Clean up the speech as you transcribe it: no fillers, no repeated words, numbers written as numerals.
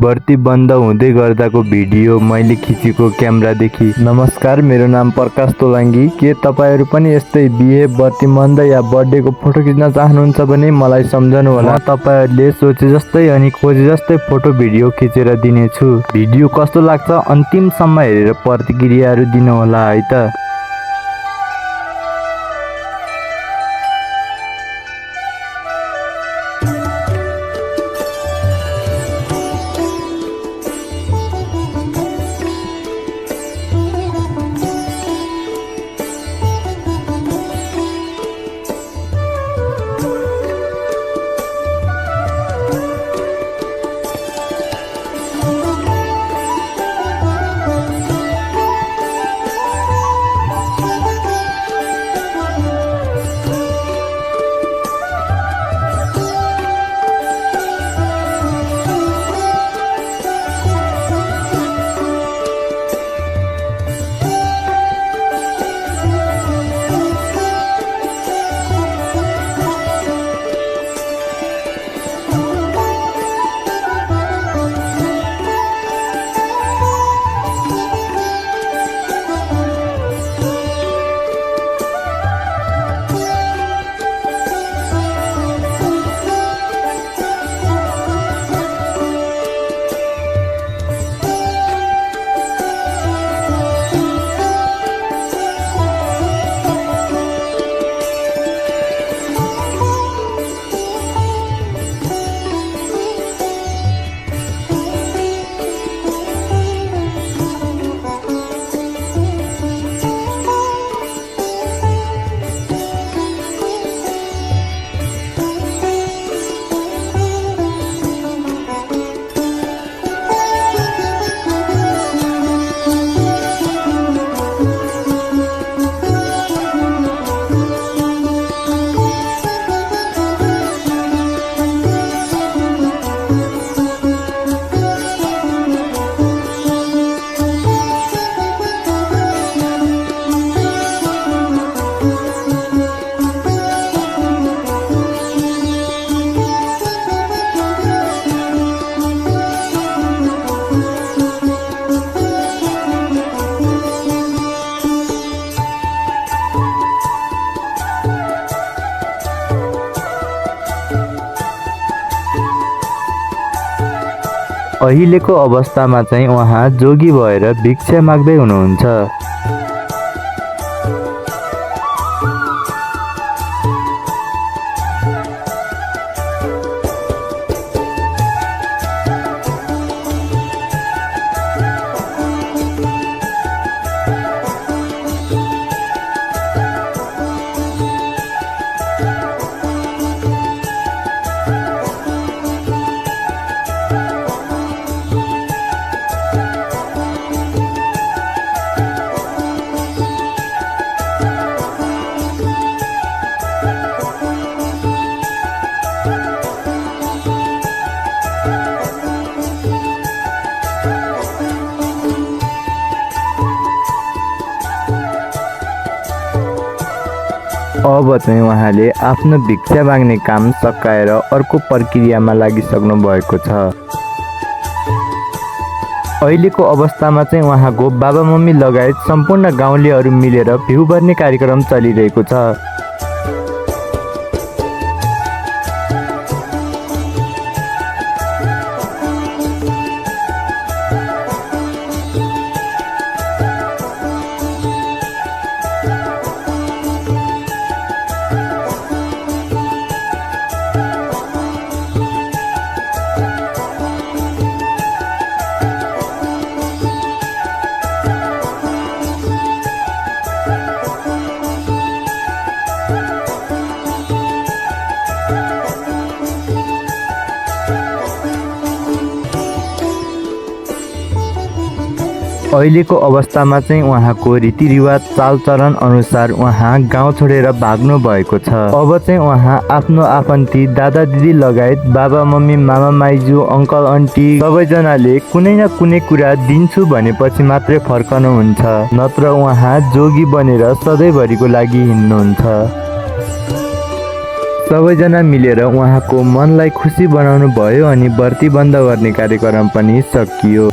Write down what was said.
बत्ती बन्द हुँदै गर्दाको भिडियो मैले खिचेको क्यामेरादेखि। नमस्कार, मेरो नाम प्रकाश तोलाङ्गी। के तपाईहरु पनि यस्तै बिहे, बत्ती बन्द या बर्थडेको फोटो खिच्न चाहनुहुन्छ भने मलाई सम्झनु होला। तपाईहरुले सोचे जस्तै अनि खोजे जस्तै फोटो भिडियो खिचेर दिनेछु। भिडियो कस्तो लाग्छ अन्तिमसम्म हेरेर प्रतिक्रियाहरु दिनु होला है त। अहिलेको अवस्थामा चाहिँ उहाँ जोगी भएर भिक्षा माग्दै हुनुहुन्छ। अब चाहिँ उहाँले आफ्नो भिक्षा माग्ने काम सकाएर अर्को प्रक्रियामा लागिसक्नु भएको छ। अहिलेको अवस्थामा चाहिँ उहाँको बाबा मम्मी लगायत सम्पूर्ण गाउँलेहरू मिलेर भ्यू भर्ने कार्यक्रम चलिरहेको छ। अहिलेको अवस्थामा चाहिँ उहाँको रीतिरिवाज चालचलन अनुसार उहाँ गाउँ छोडेर भाग्नु भएको छ। अब चाहिँ उहाँ आफ्नो आफन्ती दादा दिदी लगायत बाबा मम्मी मामा माइजू अङ्कल आन्टी सबैजनाले कुनै न कुनै कुरा दिन्छु भनेपछि मात्रै फर्कनुहुन्छ, नत्र उहाँ जोगी बनेर सधैँभरिको लागि हिँड्नुहुन्छ। सबैजना मिलेर उहाँको मनलाई खुसी बनाउनु भयो अनि बत्ती बन्द गर्ने कार्यक्रम पनि सकियो।